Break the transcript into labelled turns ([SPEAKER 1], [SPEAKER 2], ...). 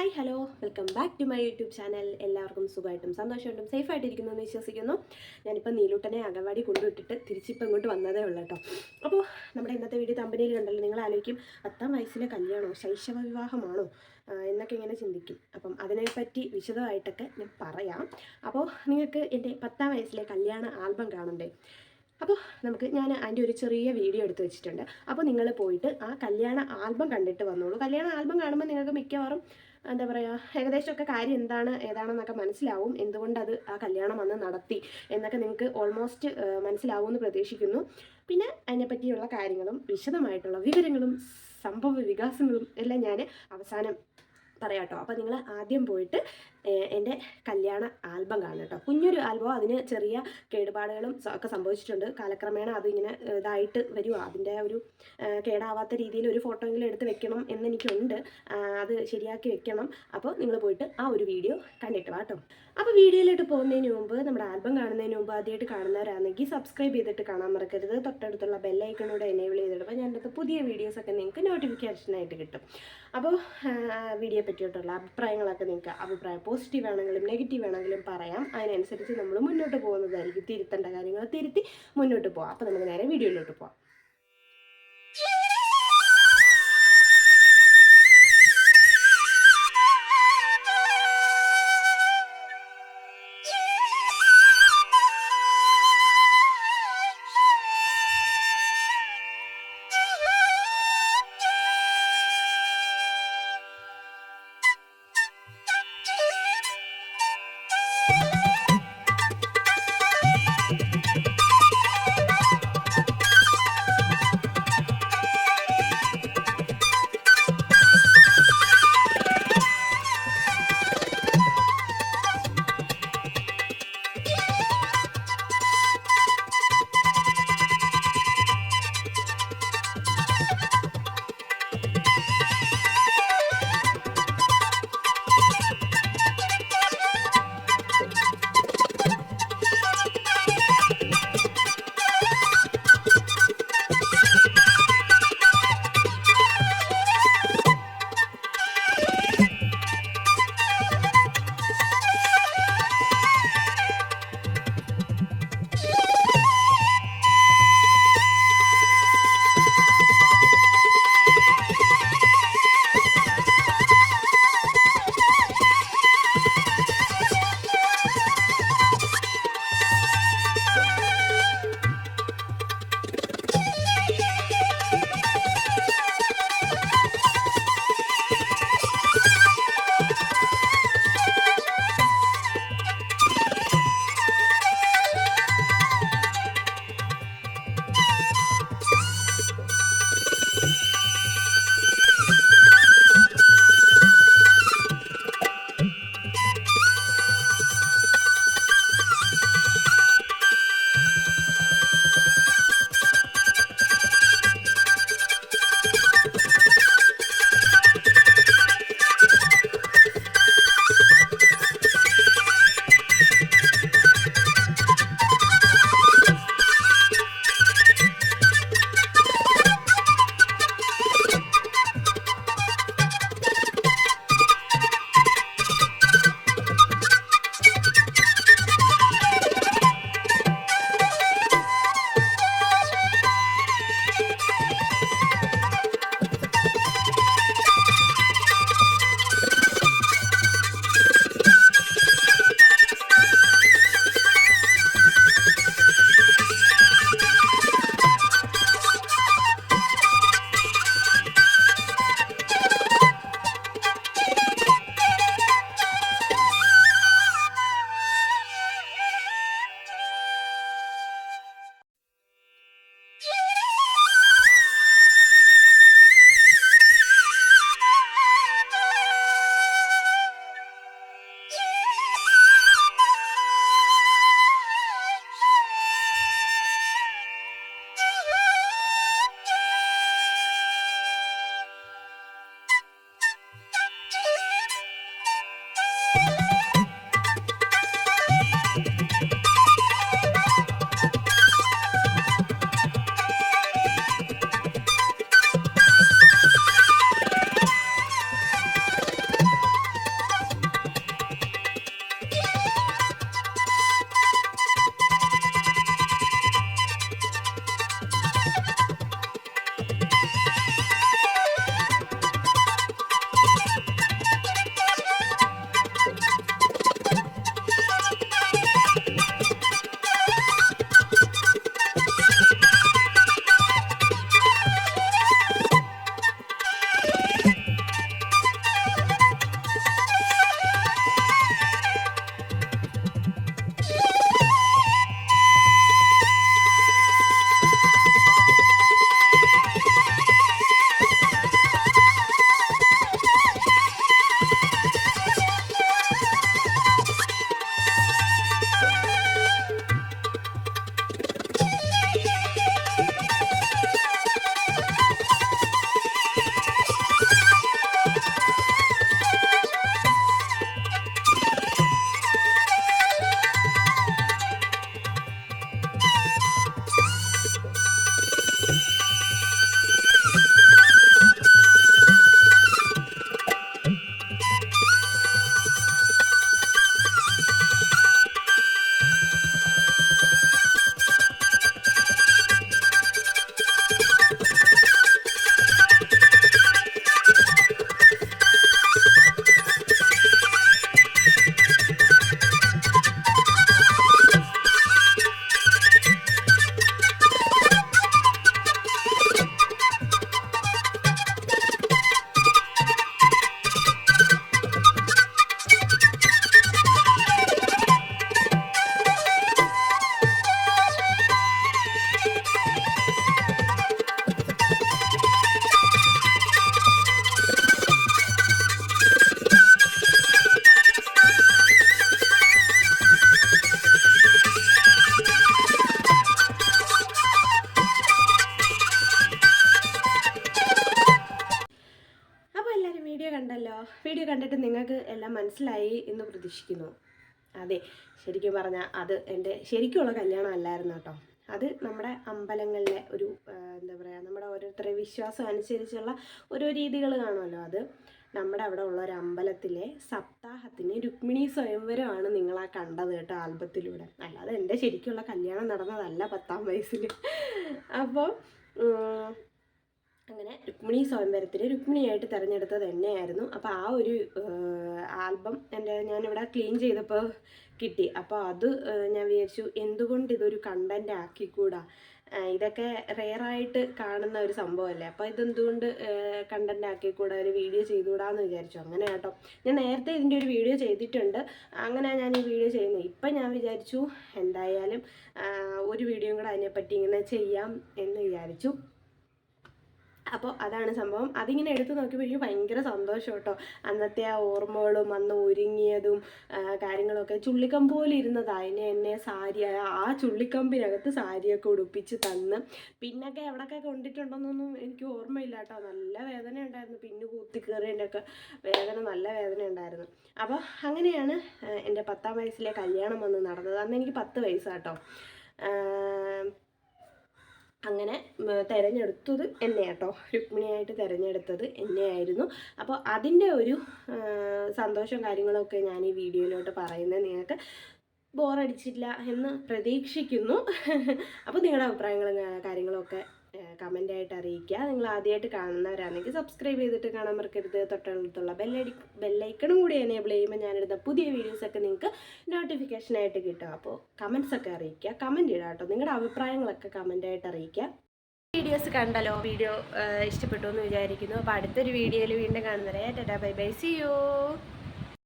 [SPEAKER 1] Hi hello welcome back to my YouTube channel. എല്ലാവർക്കും സുഖമായിട്ടും സന്തോഷമായിട്ടും സേഫായിട്ടിരിക്കുന്നു എന്ന് വിശ്വസിക്കുന്നു. ഞാനിപ്പോൾ നീലൂട്ടനെ അംഗൻവാടി കൊണ്ടുവിട്ടിട്ട് തിരിച്ചിപ്പോൾ ഇങ്ങോട്ട് വന്നതേ ഉള്ളൂ കേട്ടോ. അപ്പോൾ നമ്മുടെ ഇന്നത്തെ വീഡിയോ തമ്പനിയിൽ കണ്ടല്ലോ, നിങ്ങൾ ആലോചിക്കും 10-ാം വയസ്സിലെ കല്യാണമോ ശൈശവ വിവാഹമാണോ എന്നൊക്കെ ഇങ്ങനെ ചിന്തിക്കും. അപ്പം അതിനെപ്പറ്റി വിശദമായിട്ടൊക്കെ ഞാൻ പറയാം. അപ്പോൾ നിങ്ങൾക്ക് എൻ്റെ 10-ാം വയസ്സിലെ കല്യാണ ആൽബം കാണണ്ടേ? അപ്പോൾ ഞാൻ അതിൻ്റെ ഒരു ചെറിയ വീഡിയോ എടുത്ത് വെച്ചിട്ടുണ്ട്. അപ്പോൾ നിങ്ങൾ പോയിട്ട് ആ കല്യാണ ആൽബം കണ്ടിട്ട് വന്നോളൂ. കല്യാണ ആൽബം കാണുമ്പോൾ നിങ്ങൾക്ക് മിക്കവാറും എന്താ പറയുക, ഏകദേശമൊക്കെ കാര്യം ഏതാണെന്നൊക്കെ മനസ്സിലാവും. എന്തുകൊണ്ട് അത് ആ കല്യാണം അന്ന് നടത്തി എന്നൊക്കെ നിങ്ങൾക്ക് ഓൾമോസ്റ്റ് മനസ്സിലാവുമെന്ന് പ്രതീക്ഷിക്കുന്നു. പിന്നെ അതിനെപ്പറ്റിയുള്ള കാര്യങ്ങളും വിശദമായിട്ടുള്ള വിവരങ്ങളും സംഭവ വികാസങ്ങളും എല്ലാം ഞാൻ അവസാനം പറയാം കേട്ടോ. അപ്പോൾ നിങ്ങൾ ആദ്യം പോയിട്ട് എൻ്റെ കല്യാണ ആൽബം കാണും കേട്ടോ. കുഞ്ഞൊരു ആൽബം, അതിന് ചെറിയ കേടുപാടുകളും ഒക്കെ സംഭവിച്ചിട്ടുണ്ട്. കാലക്രമേണ അതിങ്ങനെ ഇതായിട്ട് വരുമോ, അതിൻ്റെ ഒരു കേടാവാത്ത രീതിയിൽ ഒരു ഫോട്ടോയെങ്കിലും എടുത്ത് വെക്കണം എന്നെനിക്കുണ്ട്. അത് ശരിയാക്കി വെക്കണം. അപ്പോൾ നിങ്ങൾ പോയിട്ട് ആ ഒരു വീഡിയോ കണ്ടിട്ട് വാ കേട്ടോ. അപ്പോൾ വീഡിയോയിലോട്ട് പോകുന്നതിന് മുമ്പ്, നമ്മുടെ ആൽബം കാണുന്നതിന് മുമ്പ് ആദ്യമായിട്ട് കാണുന്നവരാണെങ്കിൽ സബ്സ്ക്രൈബ് ചെയ്തിട്ട് കാണാൻ മറക്കരുത്. തൊട്ടടുത്തുള്ള ബെല്ലൈക്കണോടെ എനേബിൾ ചെയ്തിടുമ്പോൾ ഞാനടുത്ത് പുതിയ വീഡിയോസൊക്കെ നിങ്ങൾക്ക് നോട്ടിഫിക്കേഷനായിട്ട് കിട്ടും. അപ്പോൾ വീഡിയോ പറ്റിയിട്ടുള്ള അഭിപ്രായങ്ങളൊക്കെ നിങ്ങൾക്ക് പോസിറ്റീവ് ആണെങ്കിലും നെഗറ്റീവ് ആണെങ്കിലും പറയാം. അതിനനുസരിച്ച് നമ്മൾ മുന്നോട്ട് പോകുന്നതായിരിക്കും. തിരുത്തേണ്ട കാര്യങ്ങൾ തിരുത്തി മുന്നോട്ട് പോകാം. അപ്പോൾ നമുക്ക് നേരെ വീഡിയോയിലോട്ട് പോകാം. വീഡിയോ കണ്ടിട്ട് നിങ്ങൾക്ക് എല്ലാം മനസ്സിലായി എന്ന് പ്രതീക്ഷിക്കുന്നു. അതെ, ശരിക്കും പറഞ്ഞാൽ അത് എൻ്റെ ശരിക്കുള്ള കല്യാണം അല്ലായിരുന്നു കേട്ടോ. അത് നമ്മുടെ അമ്പലങ്ങളിലെ ഒരു എന്താ പറയുക, നമ്മുടെ ഓരോരുത്തരുടെ വിശ്വാസം അനുസരിച്ചുള്ള ഓരോ രീതികൾ കാണുമല്ലോ. അത് നമ്മുടെ അവിടെ ഉള്ള ഒരു അമ്പലത്തിലെ സപ്താഹത്തിന് രുക്മിണി സ്വയംവരമാണ് നിങ്ങളാ കണ്ടത് കേട്ടോ, ആൽബത്തിലൂടെ. അല്ലാതെ എൻ്റെ ശരിക്കുള്ള കല്യാണം നടന്നതല്ല 10ാം വയസ്സിൽ. അപ്പോൾ അങ്ങനെ രുക്മിണി സ്വയംവരത്തിന് രുക്മിണിയായിട്ട് തിരഞ്ഞെടുത്തത് എന്നെയായിരുന്നു. അപ്പോൾ ആ ഒരു ആൽബം ഞാനിവിടെ ക്ലീൻ ചെയ്തപ്പോൾ കിട്ടി. അപ്പോൾ അത് ഞാൻ വിചാരിച്ചു എന്തുകൊണ്ട് ഇതൊരു കണ്ടൻ്റ് ആക്കിക്കൂടാ, ഇതൊക്കെ റെയറായിട്ട് കാണുന്ന ഒരു സംഭവമല്ലേ, അപ്പോൾ ഇതെന്തുകൊണ്ട് കണ്ടൻ്റ് ആക്കിക്കൂടാ, ഒരു വീഡിയോ ചെയ്തുകൂടാന്ന് വിചാരിച്ചു. അങ്ങനെ കേട്ടോ, ഞാൻ നേരത്തെ ഇതിൻ്റെ ഒരു വീഡിയോ ചെയ്തിട്ടുണ്ട്, അങ്ങനെ ഞാൻ ഈ വീഡിയോ ചെയ്യുന്നത്. ഇപ്പം ഞാൻ വിചാരിച്ചു എന്തായാലും ഒരു വീഡിയോയും കൂടെ അതിനെപ്പറ്റി ഇങ്ങനെ ചെയ്യാം എന്ന് വിചാരിച്ചു. അപ്പോൾ അതാണ് സംഭവം. അതിങ്ങനെ എടുത്ത് നോക്കിയപ്പോൾ എനിക്ക് ഭയങ്കര സന്തോഷം കേട്ടോ. അന്നത്തെ ആ ഓർമ്മകളും അന്ന് ഒരുങ്ങിയതും കാര്യങ്ങളൊക്കെ. ചുള്ളിക്കമ്പ് പോലെ ഇരുന്നത് എന്നെ സാരി, ആ ചുള്ളിക്കമ്പിനകത്ത് സാരിയൊക്കെ ഉടുപ്പിച്ച് തന്ന്. പിന്നൊക്കെ എവിടെയൊക്കെ കൊണ്ടിട്ടുണ്ടെന്നൊന്നും എനിക്ക് ഓർമ്മയില്ല കേട്ടോ. നല്ല വേദന ഉണ്ടായിരുന്നു, പിന്നെ കൂത്തി കയറിയതിൻ്റെയൊക്കെ വേദന, നല്ല വേദന ഉണ്ടായിരുന്നു. അപ്പോൾ അങ്ങനെയാണ് എൻ്റെ 10ാം വയസ്സിലെ കല്യാണം വന്ന് നടന്നത്. അന്ന് എനിക്ക് 10 വയസ്സാട്ടോ. അങ്ങനെ തിരഞ്ഞെടുത്തത് എന്നെ കേട്ടോ, രുക്മിണിയായിട്ട് തിരഞ്ഞെടുത്തത് എന്നെയായിരുന്നു. അപ്പോൾ അതിൻ്റെ ഒരു സന്തോഷവും കാര്യങ്ങളൊക്കെ ഞാൻ ഈ വീഡിയോയിലോട്ട് പറയുന്നത് നിങ്ങൾക്ക് ബോറടിച്ചില്ല എന്ന് പ്രതീക്ഷിക്കുന്നു. അപ്പോൾ നിങ്ങളുടെ അഭിപ്രായങ്ങളും കാര്യങ്ങളൊക്കെ കമൻ്റായിട്ട് അറിയിക്കുക. നിങ്ങൾ ആദ്യമായിട്ട് കാണുന്നവരാണെങ്കിൽ സബ്സ്ക്രൈബ് ചെയ്തിട്ട് കാണാൻ മറക്കരുത്. തൊട്ടടുത്തുള്ള ബെല്ലൈക്കണും കൂടി എനേബിൾ ചെയ്യുമ്പോൾ ഞാനിടുന്ന പുതിയ വീഡിയോസൊക്കെ നിങ്ങൾക്ക് നോട്ടിഫിക്കേഷനായിട്ട് കിട്ടും. അപ്പോൾ കമൻസൊക്കെ അറിയിക്കുക, കമൻറ്റ് ഇടുക കേട്ടോ. നിങ്ങളുടെ അഭിപ്രായങ്ങളൊക്കെ കമൻ്റായിട്ട് അറിയിക്കുക. വീഡിയോസ് കണ്ടല്ലോ, വീഡിയോ ഇഷ്ടപ്പെട്ടു എന്ന് വിചാരിക്കുന്നു. അപ്പോൾ അടുത്തൊരു വീഡിയോയിൽ വീണ്ടും കാണുന്നവരെ tata bye bye, see U.